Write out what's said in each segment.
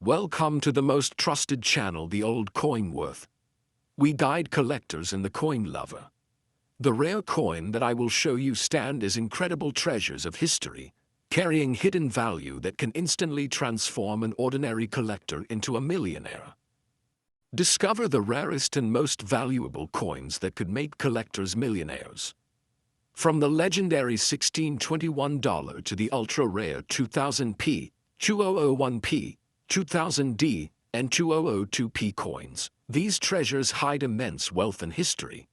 Welcome to the most trusted channel, the Old Coin Worth. We guide collectors and the coin lover. The rare coin that I will show you stand as incredible treasures of history, carrying hidden value that can instantly transform an ordinary collector into a millionaire. Discover the rarest and most valuable coins that could make collectors millionaires. From the legendary $1621 to the ultra-rare 2000p, 2001p, 2000D, and 2002p coins, these treasures hide immense wealth and history.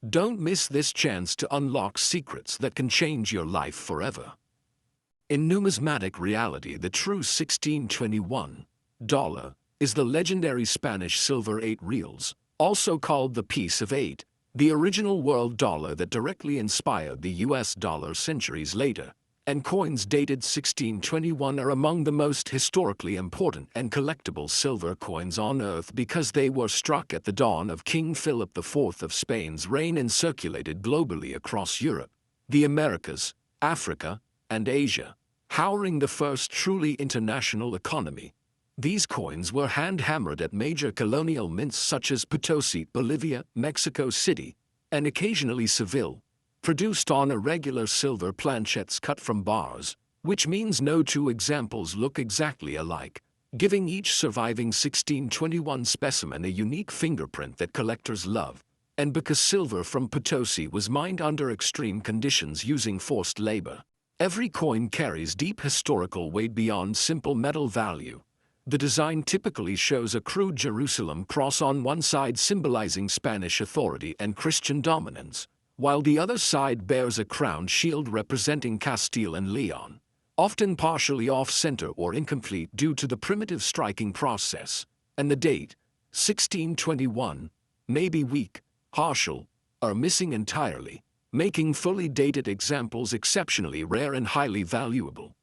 Don't miss this chance to unlock secrets that can change your life forever. In numismatic reality, the true $1621 is the legendary Spanish silver 8 reals, also called the Piece of 8, the original world dollar that directly inspired the US dollar centuries later, and coins dated 1621 are among the most historically important and collectible silver coins on Earth because they were struck at the dawn of King Philip IV of Spain's reign and circulated globally across Europe, the Americas, Africa, and Asia, powering the first truly international economy. These coins were hand-hammered at major colonial mints such as Potosi, Bolivia, Mexico City, and occasionally Seville, produced on irregular silver planchettes cut from bars, which means no two examples look exactly alike, giving each surviving 1621 specimen a unique fingerprint that collectors love. And because silver from Potosi was mined under extreme conditions using forced labor, every coin carries deep historical weight beyond simple metal value. The design typically shows a crude Jerusalem cross on one side symbolizing Spanish authority and Christian dominance, while the other side bears a crowned shield representing Castile and Leon, often partially off-center or incomplete due to the primitive striking process, and the date, 1621, may be weak, partial, or missing entirely, making fully dated examples exceptionally rare and highly valuable.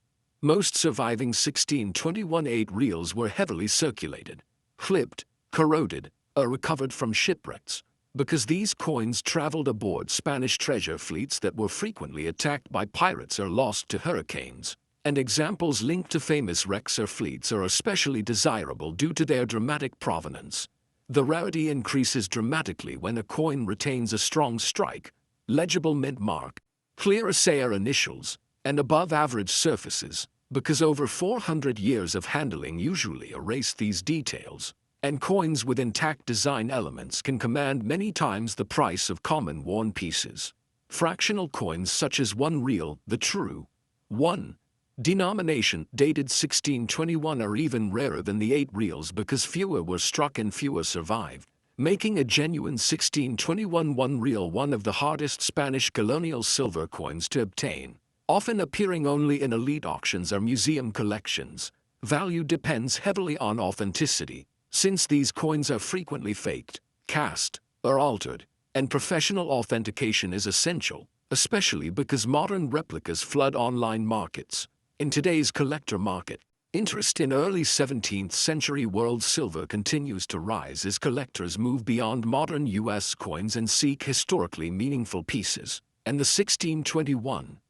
Most surviving 1621 8 reals were heavily circulated, flipped, corroded, or recovered from shipwrecks, because these coins traveled aboard Spanish treasure fleets that were frequently attacked by pirates or lost to hurricanes, and examples linked to famous wrecks or fleets are especially desirable due to their dramatic provenance. The rarity increases dramatically when a coin retains a strong strike, legible mint mark, clear Assayer initials, and above-average surfaces, because over 400 years of handling usually erase these details, and coins with intact design elements can command many times the price of common worn pieces. Fractional coins such as 1 real, the true 1 denomination, dated 1621 are even rarer than the 8 reals because fewer were struck and fewer survived, making a genuine 1621 1 real one of the hardest Spanish colonial silver coins to obtain, often appearing only in elite auctions or museum collections. Value depends heavily on authenticity, since these coins are frequently faked, cast, or altered, and professional authentication is essential, especially because modern replicas flood online markets. In today's collector market, interest in early 17th century world silver continues to rise as collectors move beyond modern US coins and seek historically meaningful pieces, and the 1621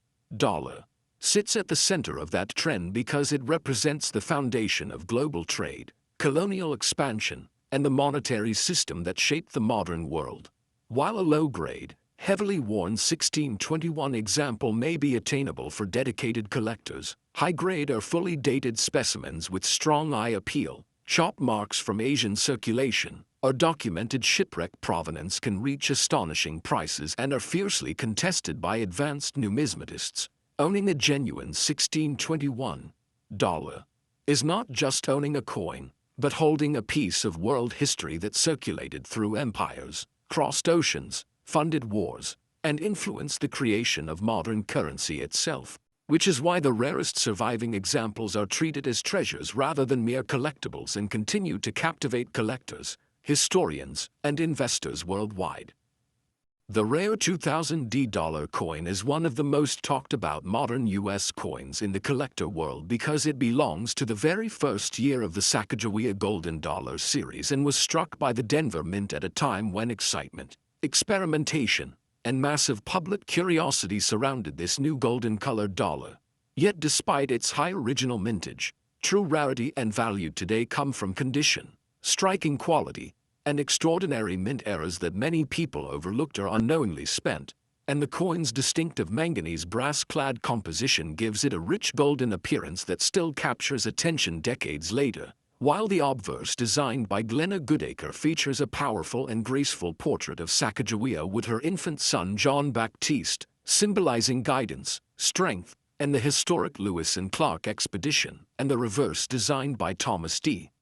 sits at the center of that trend because it represents the foundation of global trade, colonial expansion, and the monetary system that shaped the modern world. While a low-grade, heavily worn 1621 example may be attainable for dedicated collectors, high-grade or fully dated specimens with strong eye appeal, chop marks from Asian circulation, or documented shipwreck provenance can reach astonishing prices and are fiercely contested by advanced numismatists. Owning a genuine 1621 is not just owning a coin, but holding a piece of world history that circulated through empires, crossed oceans, funded wars, and influenced the creation of modern currency itself, which is why the rarest surviving examples are treated as treasures rather than mere collectibles and continue to captivate collectors, historians, and investors worldwide. The rare 2000D dollar coin is one of the most talked about modern US coins in the collector world because it belongs to the very first year of the Sacagawea Golden Dollar series and was struck by the Denver Mint at a time when excitement, experimentation, and massive public curiosity surrounded this new golden-colored dollar. Yet despite its high original mintage, True rarity and value today come from condition, striking quality, and extraordinary mint eras that many people overlooked or unknowingly spent, and the coin's distinctive manganese brass-clad composition gives it a rich golden appearance that still captures attention decades later, while the obverse designed by Glenna Goodacre features a powerful and graceful portrait of Sacagawea with her infant son John Baptiste, symbolizing guidance, strength, and the historic Lewis and Clark expedition, and the reverse designed by Thomas D.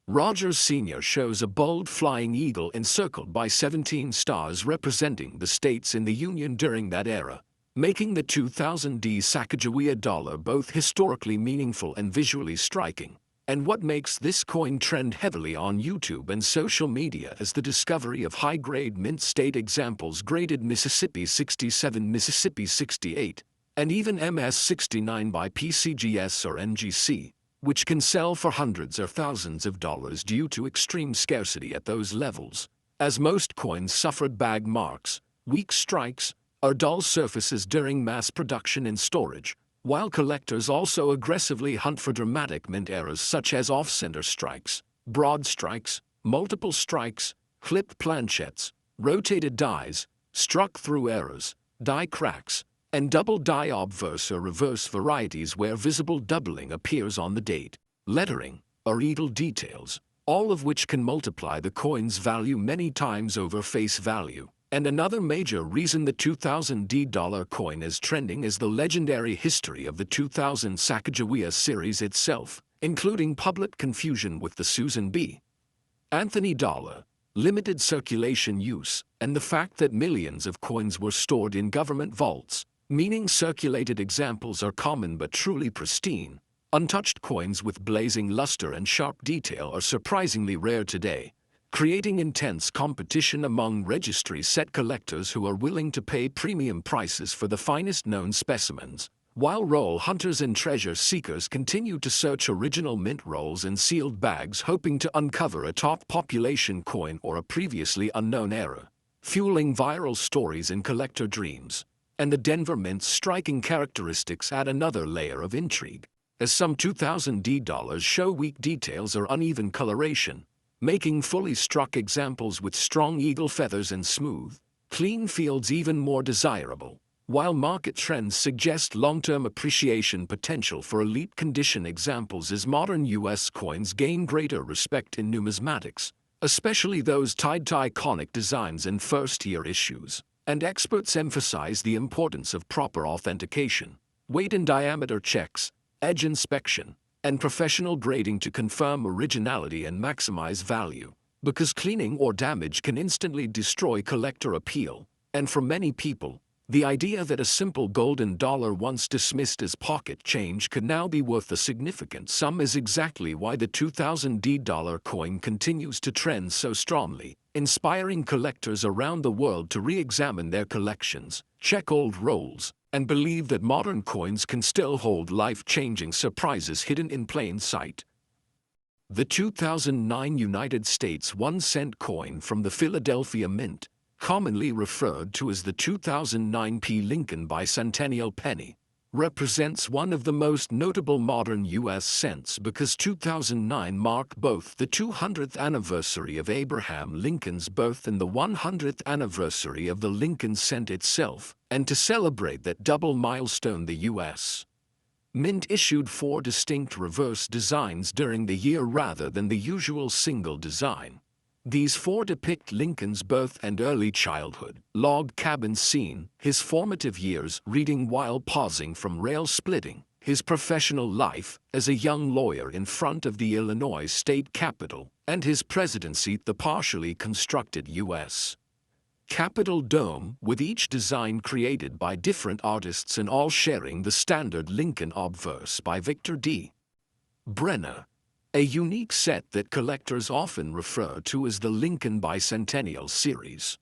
Rogers Sr. shows a bold flying eagle encircled by 17 stars representing the states in the Union during that era, making the 2000 D Sacagawea dollar both historically meaningful and visually striking. And what makes this coin trend heavily on YouTube and social media is the discovery of high-grade mint state examples graded Mississippi 67, Mississippi 68, and even MS 69 by PCGS or NGC, which can sell for hundreds or thousands of dollars due to extreme scarcity at those levels, as most coins suffered bag marks, weak strikes, or dull surfaces during mass production and storage, while collectors also aggressively hunt for dramatic mint errors such as off-center strikes, broad strikes, multiple strikes, clipped planchettes, rotated dies, struck-through errors, die cracks, and double die obverse or reverse varieties where visible doubling appears on the date, lettering, or eagle details, all of which can multiply the coin's value many times over face value. And another major reason the 2000 D dollar coin is trending is the legendary history of the 2000 Sacagawea series itself, including public confusion with the Susan B. Anthony dollar, limited circulation use, and the fact that millions of coins were stored in government vaults, meaning circulated examples are common but truly pristine. Untouched coins with blazing luster and sharp detail are surprisingly rare today, creating intense competition among registry set collectors who are willing to pay premium prices for the finest known specimens, while roll hunters and treasure seekers continue to search original mint rolls and sealed bags hoping to uncover a top population coin or a previously unknown era, fueling viral stories and collector dreams. And the Denver Mint's striking characteristics add another layer of intrigue, as some 2000 D dollars show weak details or uneven coloration, making fully struck examples with strong eagle feathers and smooth, clean fields even more desirable, while market trends suggest long-term appreciation potential for elite condition examples as modern U.S. coins gain greater respect in numismatics, especially those tied to iconic designs and first-year issues. And experts emphasize the importance of proper authentication, weight and diameter checks, edge inspection, and professional grading to confirm originality and maximize value, because cleaning or damage can instantly destroy collector appeal. And for many people, the idea that a simple golden dollar once dismissed as pocket change could now be worth a significant sum is exactly why the 2000 D dollar coin continues to trend so strongly, inspiring collectors around the world to re-examine their collections, check old rolls, and believe that modern coins can still hold life-changing surprises hidden in plain sight. The 2009 United States 1-cent coin from the Philadelphia Mint, commonly referred to as the 2009 P. Lincoln bicentennial penny, represents one of the most notable modern U.S. cents because 2009 marked both the 200th anniversary of Abraham Lincoln's birth and the 100th anniversary of the Lincoln cent itself, and to celebrate that double milestone the U.S. Mint issued 4 distinct reverse designs during the year rather than the usual single design. These 4 depict Lincoln's birth and early childhood, log cabin scene, his formative years reading while pausing from rail splitting, his professional life as a young lawyer in front of the Illinois state capitol, and his presidency, the partially constructed U.S. Capitol dome, with each design created by different artists and all sharing the standard Lincoln obverse by Victor D. Brenner. A unique set that collectors often refer to as the Lincoln Bicentennial Series.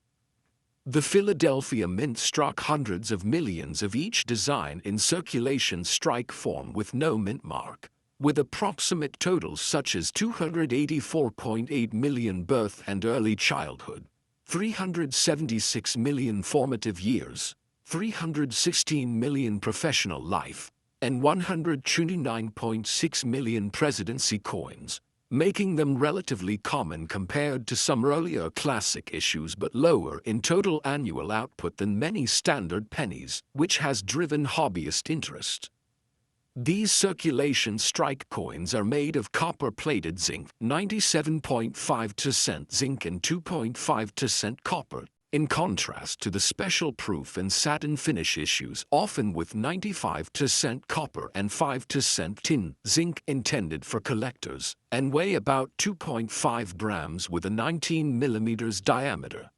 The Philadelphia Mint struck hundreds of millions of each design in circulation strike form with no mint mark, with approximate totals such as 284.8 million birth and early childhood, 376 million formative years, 316 million professional life, and 129.6 million presidency coins, making them relatively common compared to some earlier classic issues but lower in total annual output than many standard pennies, which has driven hobbyist interest. These circulation strike coins are made of copper-plated zinc, 97.5% zinc and 2.5% copper, in contrast to the special proof and satin finish issues, often with 95% copper and 5% tin zinc, intended for collectors, and weigh about 2.5 grams with a 19 millimeters diameter.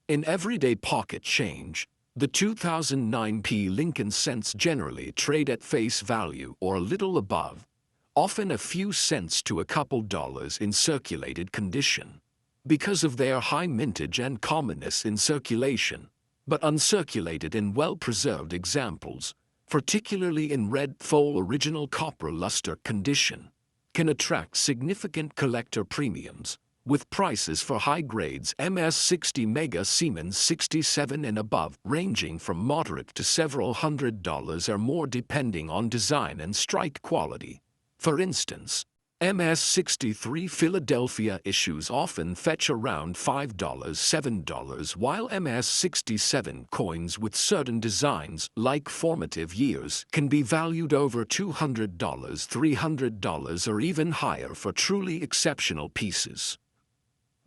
In everyday pocket change, the 2009 Lincoln cents generally trade at face value or a little above, often a few cents to a couple dollars in circulated condition, because of their high mintage and commonness in circulation, but uncirculated in well-preserved examples, particularly in red full original copper luster condition, can attract significant collector premiums, with prices for high grades MS-60 Mega Siemens 67 and above ranging from moderate to several $100s or more depending on design and strike quality. For instance, MS-63 Philadelphia issues often fetch around $5, $7, while MS-67 coins with certain designs, like formative years, can be valued over $200, $300 or even higher for truly exceptional pieces.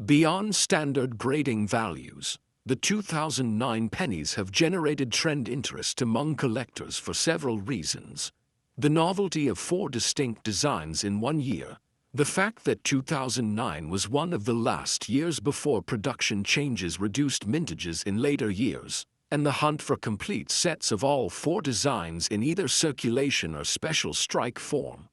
Beyond standard grading values, the 2009 pennies have generated trend interest among collectors for several reasons. The novelty of 4 distinct designs in one year, the fact that 2009 was one of the last years before production changes reduced mintages in later years, and the hunt for complete sets of all 4 designs in either circulation or special strike form.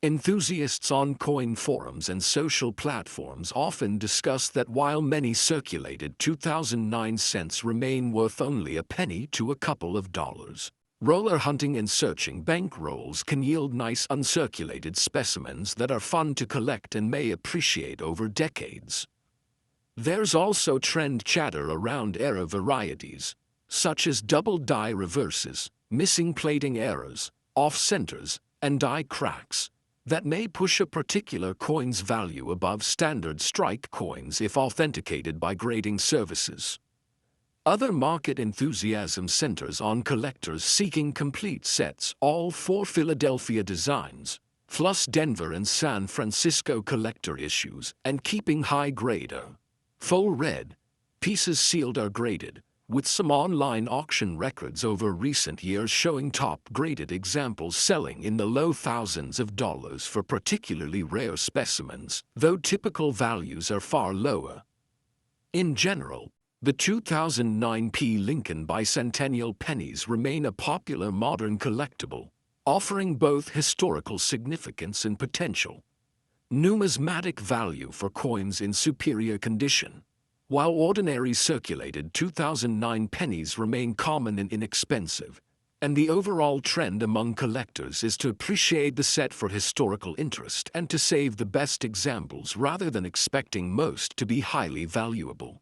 Enthusiasts on coin forums and social platforms often discuss that while many circulated 2009 cents remain worth only a penny to a couple of dollars, roller hunting and searching bankrolls can yield nice uncirculated specimens that are fun to collect and may appreciate over decades. There's also trend chatter around error varieties, such as double die reverses, missing plating errors, off-centers, and die cracks, that may push a particular coin's value above standard strike coins if authenticated by grading services. Other market enthusiasm centers on collectors seeking complete sets, all 4 Philadelphia designs, plus Denver and San Francisco collector issues, and keeping high-grade full red pieces sealed or graded, with some online auction records over recent years showing top-graded examples selling in the low thousands of dollars for particularly rare specimens, though typical values are far lower. In general, the 2009 Lincoln bicentennial pennies remain a popular modern collectible, offering both historical significance and potential numismatic value for coins in superior condition. While ordinary circulated 2009 pennies remain common and inexpensive, and the overall trend among collectors is to appreciate the set for historical interest and to save the best examples rather than expecting most to be highly valuable.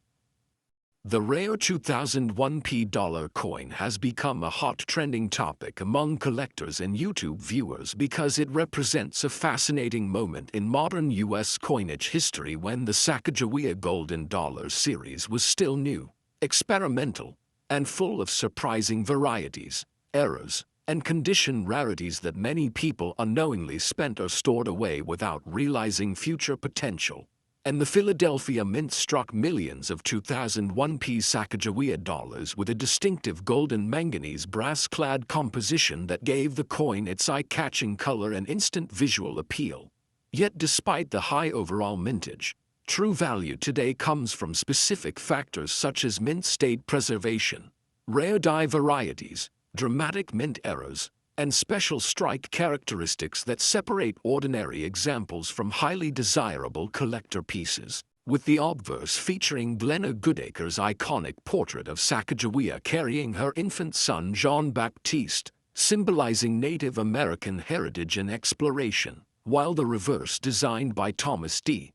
The rare 2001 dollar coin has become a hot trending topic among collectors and YouTube viewers because it represents a fascinating moment in modern U.S. coinage history when the Sacagawea Golden Dollar series was still new, experimental, and full of surprising varieties, errors, and condition rarities that many people unknowingly spent or stored away without realizing future potential. And the Philadelphia Mint struck millions of 2001 Sacagawea dollars with a distinctive golden manganese brass-clad composition that gave the coin its eye-catching color and instant visual appeal. Yet despite the high overall mintage, true value today comes from specific factors such as mint state preservation, rare die varieties, dramatic mint errors, and special strike characteristics that separate ordinary examples from highly desirable collector pieces, with the obverse featuring Glenna Goodacre's iconic portrait of Sacagawea carrying her infant son Jean-Baptiste, symbolizing Native American heritage and exploration, while the reverse, designed by Thomas D.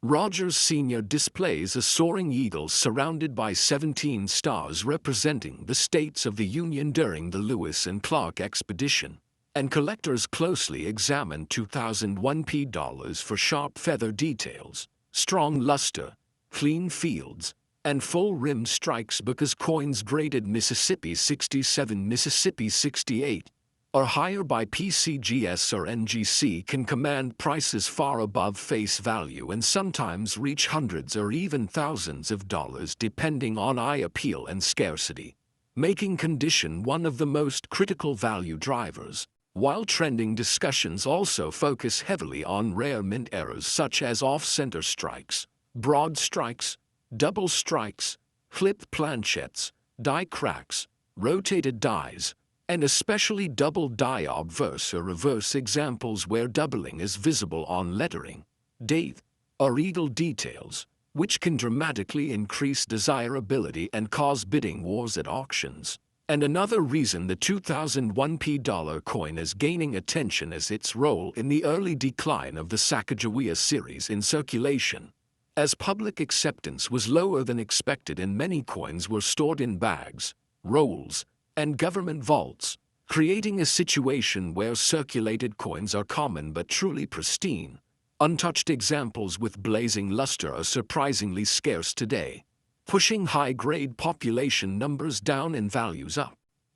Rogers Sr. displays a soaring eagle surrounded by 17 stars representing the states of the Union during the Lewis and Clark expedition, and collectors closely examine 2001 dollars for sharp feather details, strong luster, clean fields, and full rim strikes because coins graded Mississippi 67, Mississippi 68, or higher by PCGS or NGC can command prices far above face value and sometimes reach hundreds or even thousands of dollars depending on eye appeal and scarcity, making condition one of the most critical value drivers. While trending discussions also focus heavily on rare mint errors such as off-center strikes, broad strikes, double strikes, flipped planchettes, die cracks, rotated dies, and especially double die obverse or reverse examples where doubling is visible on lettering, date, or eagle details, which can dramatically increase desirability and cause bidding wars at auctions. And another reason the 2001 dollar coin is gaining attention is its role in the early decline of the Sacagawea series in circulation. As public acceptance was lower than expected and many coins were stored in bags, rolls, and government vaults, creating a situation where circulated coins are common but truly pristine. Untouched examples with blazing luster are surprisingly scarce today, pushing high-grade population numbers down and values up.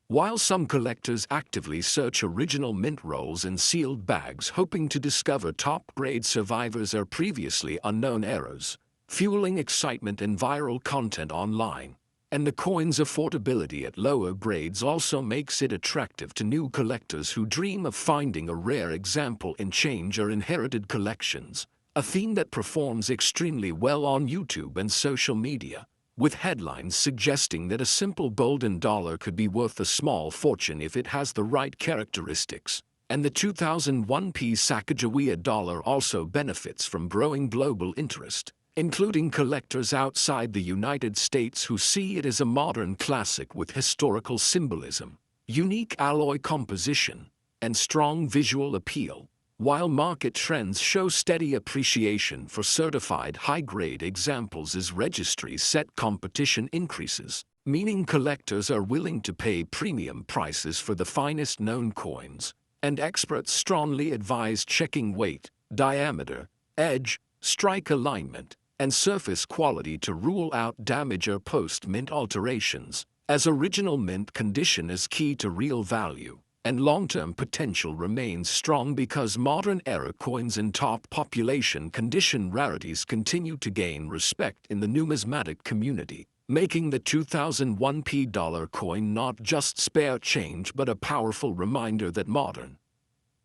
While some collectors actively search original mint rolls in sealed bags hoping to discover top-grade survivors or previously unknown errors, fueling excitement and viral content online, and the coin's affordability at lower grades also makes it attractive to new collectors who dream of finding a rare example in change or inherited collections, a theme that performs extremely well on YouTube and social media, with headlines suggesting that a simple golden dollar could be worth a small fortune if it has the right characteristics. And the 2001 Sacagawea dollar also benefits from growing global interest, including collectors outside the United States who see it as a modern classic with historical symbolism, unique alloy composition, and strong visual appeal, while market trends show steady appreciation for certified high-grade examples as registries set competition increases, meaning collectors are willing to pay premium prices for the finest known coins, and experts strongly advise checking weight, diameter, edge, strike alignment, and surface quality to rule out damage or post-mint alterations, as original mint condition is key to real value, and long-term potential remains strong because modern era coins and top population condition rarities continue to gain respect in the numismatic community, making the 2001 dollar coin not just spare change but a powerful reminder that modern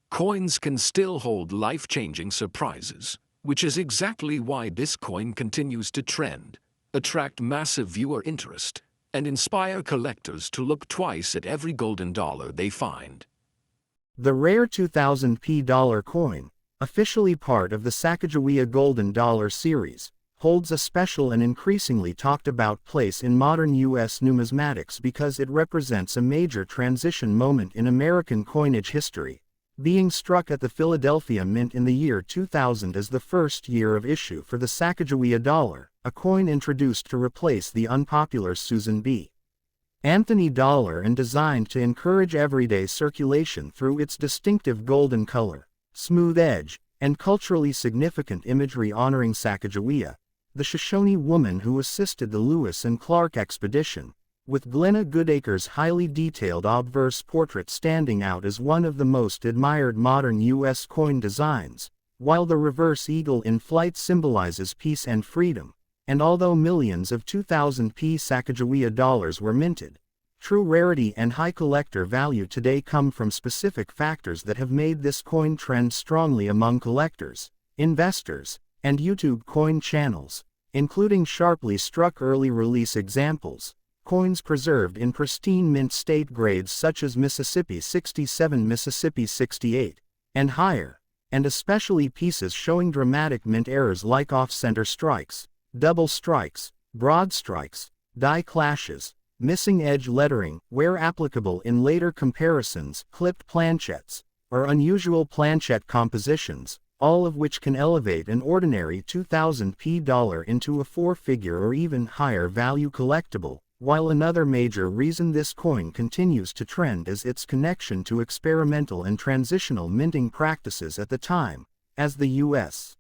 coins can still hold life-changing surprises, which is exactly why this coin continues to trend, attract massive viewer interest, and inspire collectors to look twice at every golden dollar they find. The rare 2000 dollar coin, officially part of the Sacagawea Golden Dollar series, holds a special and increasingly talked about place in modern U.S. numismatics because it represents a major transition moment in American coinage history, being struck at the Philadelphia Mint in the year 2000 as the first year of issue for the Sacagawea dollar, a coin introduced to replace the unpopular Susan B. Anthony dollar and designed to encourage everyday circulation through its distinctive golden color, smooth edge, and culturally significant imagery honoring Sacagawea, the Shoshone woman who assisted the Lewis and Clark expedition, with Glenna Goodacre's highly detailed obverse portrait standing out as one of the most admired modern U.S. coin designs, while the reverse eagle in flight symbolizes peace and freedom. And although millions of 2000 Sacagawea dollars were minted, true rarity and high collector value today come from specific factors that have made this coin trend strongly among collectors, investors, and YouTube coin channels, including sharply struck early release examples, coins preserved in pristine mint state grades such as Mississippi 67, Mississippi 68, and higher, and especially pieces showing dramatic mint errors like off-center strikes, double strikes, broad strikes, die clashes, missing edge lettering, where applicable in later comparisons, clipped planchettes, or unusual planchette compositions, all of which can elevate an ordinary 2000p dollar into a four-figure or even higher value collectible, while another major reason this coin continues to trend is its connection to experimental and transitional minting practices at the time, as the U.S.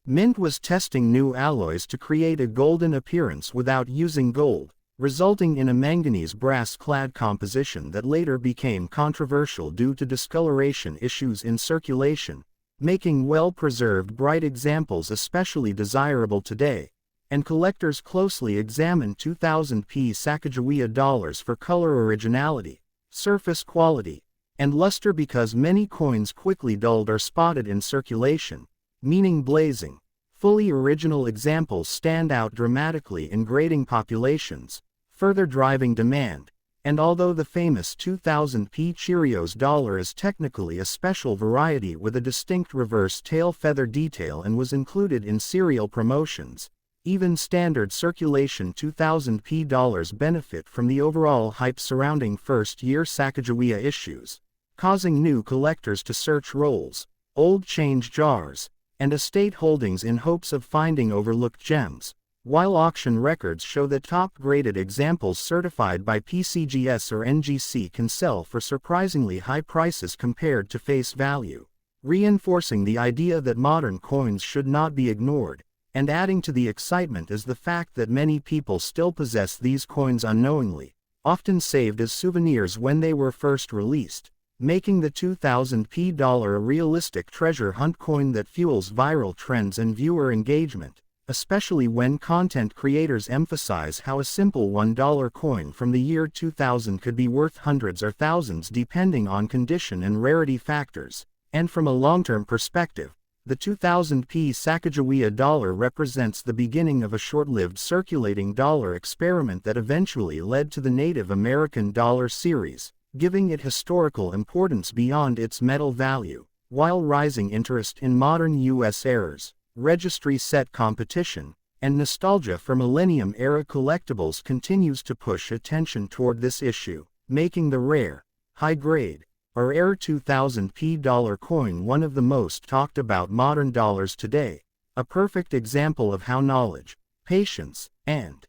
Mint was testing new alloys to create a golden appearance without using gold, resulting in a manganese brass-clad composition that later became controversial due to discoloration issues in circulation, making well-preserved bright examples especially desirable today, and collectors closely examine 2000p Sacagawea dollars for color originality, surface quality, and luster because many coins quickly dulled or spotted in circulation, meaning blazing. Fully original examples stand out dramatically in grading populations, further driving demand, and although the famous 2000p Cheerios dollar is technically a special variety with a distinct reverse tail feather detail and was included in cereal promotions, even standard circulation 2000p dollars benefit from the overall hype surrounding first-year Sacagawea issues, causing new collectors to search rolls, old change jars, and estate holdings in hopes of finding overlooked gems, while auction records show that top-graded examples certified by PCGS or NGC can sell for surprisingly high prices compared to face value, reinforcing the idea that modern coins should not be ignored, and adding to the excitement is the fact that many people still possess these coins unknowingly, often saved as souvenirs when they were first released, making the 2000p dollar a realistic treasure hunt coin that fuels viral trends and viewer engagement, especially when content creators emphasize how a simple $1 coin from the year 2000 could be worth hundreds or thousands depending on condition and rarity factors, and from a long-term perspective, the 2000p Sacagawea dollar represents the beginning of a short-lived circulating dollar experiment that eventually led to the Native American dollar series, giving it historical importance beyond its metal value, while rising interest in modern U.S. errors, registry set competition, and nostalgia for millennium-era collectibles continues to push attention toward this issue, making the rare, high-grade, or rare 2000p dollar coin one of the most talked about modern dollars today, a perfect example of how knowledge, patience, and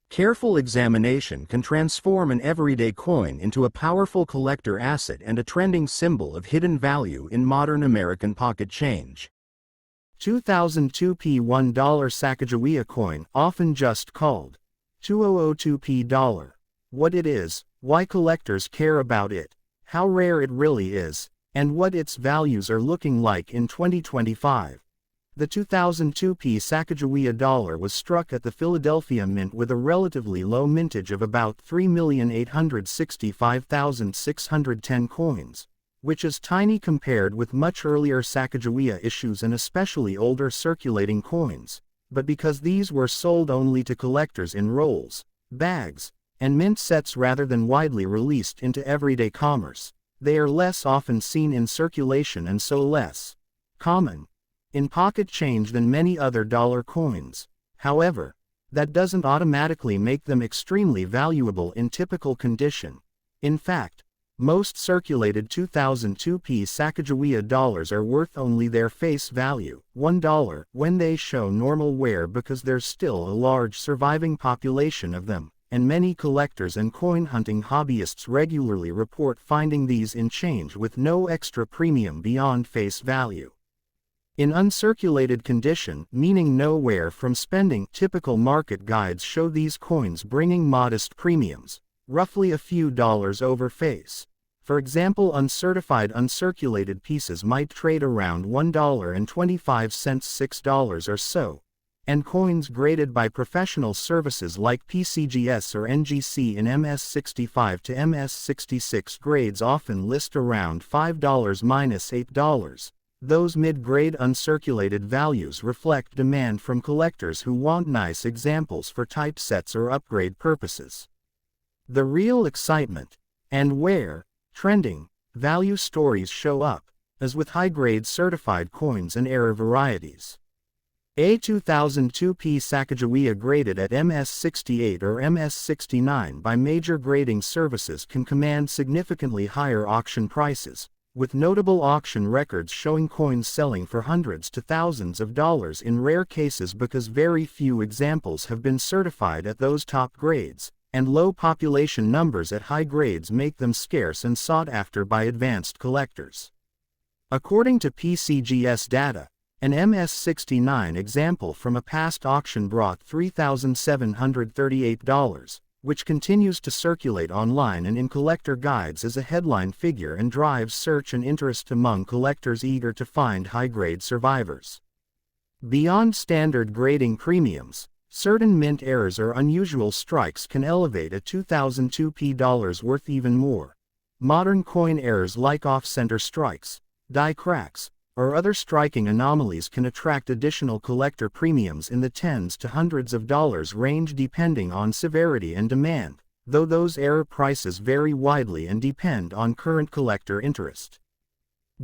careful examination can transform an everyday coin into a powerful collector asset and a trending symbol of hidden value in modern American pocket change. 2002p $1 Sacagawea coin, often just called 2002p dollar. What it is, why collectors care about it, how rare it really is, and what its values are looking like in 2025. The 2002p Sacagawea dollar was struck at the Philadelphia Mint with a relatively low mintage of about 3,865,610 coins, which is tiny compared with much earlier Sacagawea issues and especially older circulating coins, but because these were sold only to collectors in rolls, bags, and mint sets rather than widely released into everyday commerce, they are less often seen in circulation and so less common in pocket change than many other dollar coins. However, that doesn't automatically make them extremely valuable in typical condition. In fact, most circulated 2002p Sacagawea dollars are worth only their face value, $1, when they show normal wear because there's still a large surviving population of them, and many collectors and coin hunting hobbyists regularly report finding these in change with no extra premium beyond face value. In uncirculated condition, meaning no wear from spending, typical market guides show these coins bringing modest premiums, roughly a few dollars over face. For example, uncertified uncirculated pieces might trade around $1.25, $6 or so, and coins graded by professional services like PCGS or NGC in MS65 to MS66 grades often list around $5-8. Those mid-grade uncirculated values reflect demand from collectors who want nice examples for typesets or upgrade purposes. The real excitement, and where trending value stories show up, as with high-grade certified coins and error varieties. A 2002p Sacagawea graded at MS68 or MS69 by major grading services can command significantly higher auction prices, with notable auction records showing coins selling for hundreds to thousands of dollars in rare cases because very few examples have been certified at those top grades, and low population numbers at high grades make them scarce and sought after by advanced collectors. According to PCGS data, an MS-69 example from a past auction brought $3,738, which continues to circulate online and in collector guides as a headline figure and drives search and interest among collectors eager to find high-grade survivors. Beyond standard grading premiums, certain mint errors or unusual strikes can elevate a 2002 dollars worth even more. Modern coin errors like off-center strikes, die cracks, or other striking anomalies can attract additional collector premiums in the tens to hundreds of dollars range depending on severity and demand, though those error prices vary widely and depend on current collector interest.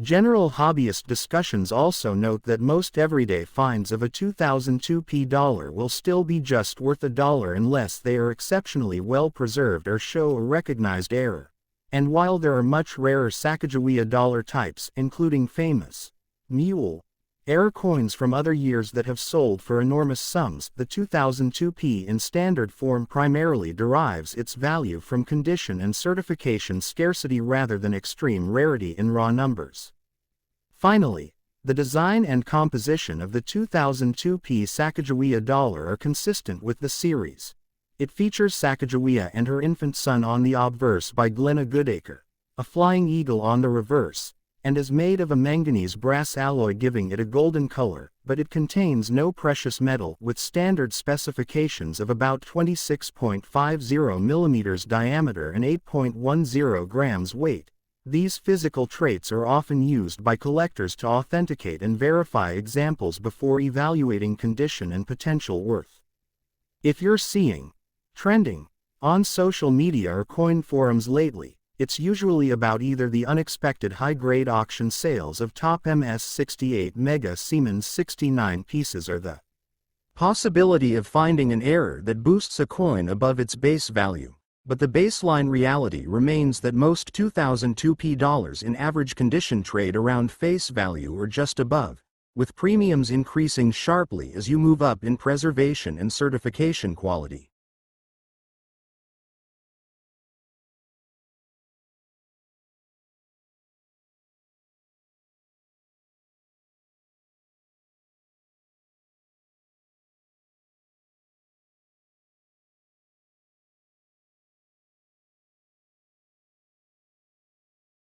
General hobbyist discussions also note that most everyday finds of a 2002 dollar will still be just worth $1 unless they are exceptionally well preserved or show a recognized error. And while there are much rarer Sacagawea dollar types, including famous mule error coins from other years that have sold for enormous sums, the 2002 in standard form primarily derives its value from condition and certification scarcity rather than extreme rarity in raw numbers. Finally, the design and composition of the 2002 Sacagawea dollar are consistent with the series. It features Sacagawea and her infant son on the obverse by Glenna Goodacre, a flying eagle on the reverse, and is made of a manganese brass alloy giving it a golden color, but it contains no precious metal with standard specifications of about 26.50 mm diameter and 8.10 grams weight. These physical traits are often used by collectors to authenticate and verify examples before evaluating condition and potential worth. If you're seeing trending on social media or coin forums lately, it's usually about either the unexpected high-grade auction sales of top MS-68 Mega Siemens 69 pieces or the possibility of finding an error that boosts a coin above its base value. But the baseline reality remains that most 2002 dollars in average condition trade around face value or just above, with premiums increasing sharply as you move up in preservation and certification quality.